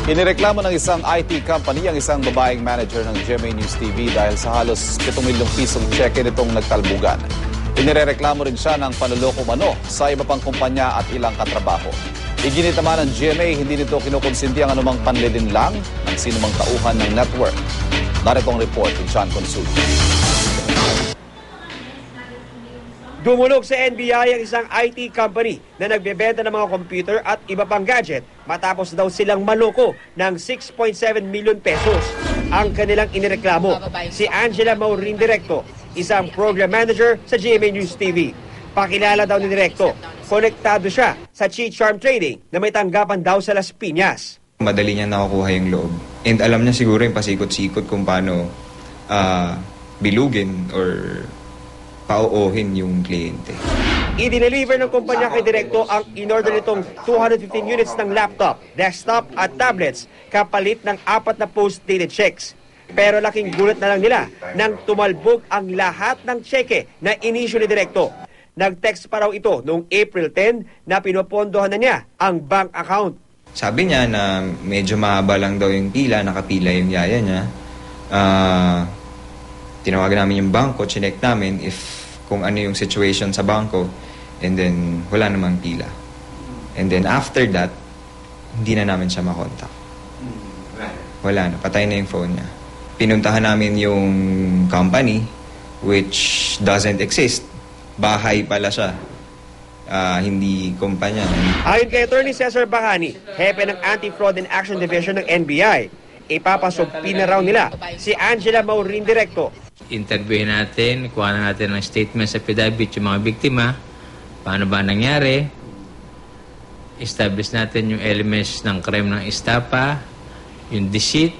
Inireklamo ng isang IT company ang isang babaeng manager ng GMA News TV dahil sa halos 7 milyong pisong cheque nitong nagtalbugan. Inirereklamo rin siya ng panloloko mano sa iba pang kumpanya at ilang katrabaho. Iginit naman ng GMA, hindi nito kinukonsinti ang anumang panlilinlang ng sinumang tauhan ng network. Narito ang report ni John Consul. Dumulog sa NBI ang isang IT company na nagbebenta ng mga computer at iba pang gadget matapos daw silang maloko ng 6.7 milyon pesos. Ang kanilang inireklamo, si Angela Maurin Directo, isang program manager sa GMA News TV. Pakilala daw ni Directo, konektado siya sa Chi Charm Trading na may tanggapan daw sa Las Piñas. Madali niya nakukuha yung loob. And alam niya siguro yung pasikot-sikot kung paano bilugin or pauohin yung kliyente. I-deliver ng kumpanya kay Directo ang in-order nitong 215 units ng laptop, desktop at tablets kapalit ng 4 na post-dated checks. Pero laking gulat na lang nila nang tumalbog ang lahat ng cheque na inisyu ni Directo. Nag-text pa raw ito noong April 10 na pinopondohan na niya ang bank account. Sabi niya na medyo mahaba lang daw yung pila, nakapila yung yaya niya. Tinawagan namin yung bangko, chinek namin kung ano yung situation sa bangko, and then wala namang pila. And then after that, hindi na namin siya makontak. Wala na, patay na yung phone niya. Pinuntahan namin yung company, which doesn't exist. Bahay pala siya, hindi kumpanya. Ayon kay Attorney Cesar Bahani, hepe ng Anti-Fraud and Action Division ng NBI, ipapasugpi na raw nila si Angela Maurin Directo. Interviewin natin, kuha na natin ng statement sa affidavit yung mga biktima, paano ba nangyari, establish natin yung elements ng crime ng estafa, yung deceit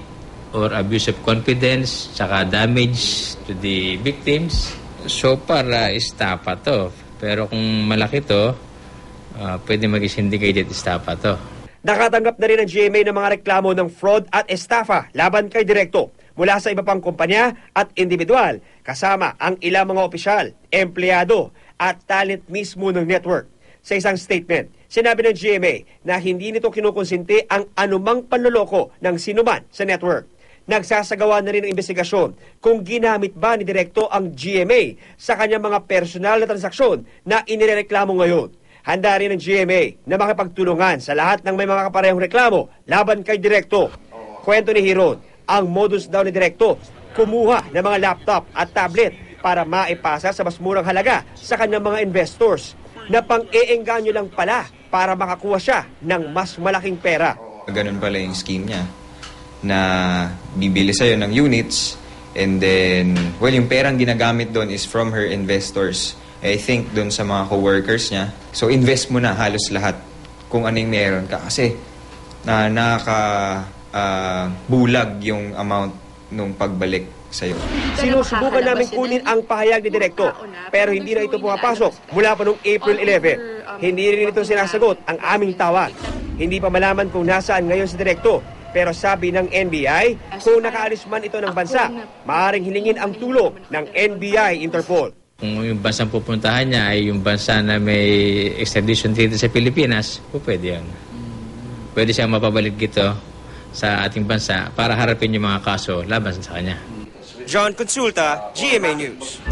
or abuse of confidence, saka damage to the victims. So para estafa to, pero kung malaki to, pwede mag-syndicated estafa to. Nakatanggap na rin ang GMA ng mga reklamo ng fraud at estafa laban kay Directo mula sa iba pang kumpanya at individual, kasama ang ilang mga opisyal, empleyado at talent mismo ng network. Sa isang statement, sinabi ng GMA na hindi nito kinukonsinti ang anumang panloloko ng sinuman sa network. Nagsasagawa na rin ng investigasyon kung ginamit ba ni Directo ang GMA sa kanyang mga personal na transaksyon na inireklamo ngayon. Handa rin ng GMA na makipagtulungan sa lahat ng may mga kaparehong reklamo laban kay Directo. Kwento ni Hiron, ang modus daw ni Directo, kumuha ng mga laptop at tablet para maipasa sa mas murang halaga sa kanyang mga investors na pang-eengganyo lang pala para makakuha siya ng mas malaking pera. Ganun pala yung scheme niya, na bibili sa'yo ng units and then, well, yung perang ginagamit doon is from her investors. I think doon sa mga co-workers niya. So, invest mo na halos lahat kung anong meron ka. Kasi, bulag yung amount nung pagbalik sa'yo. Sinusubukan namin kunin ang pahayag ni Directo, pero hindi na ito pumapasok mula pa noong April 11. Hindi rin ito sinasagot ang aming tawag. Hindi pa malaman kung nasaan ngayon si Directo, pero sabi ng NBI, kung nakaalis man ito ng bansa, maaaring hilingin ang tulong ng NBI Interpol. Kung yung bansang pupuntahan niya ay yung bansa na may extradition treaty sa Pilipinas, pwede yan. Pwede siyang mapabalik dito sa ating bansa para harapin yung mga kaso laban sa kanya. John Consulta, GMA News.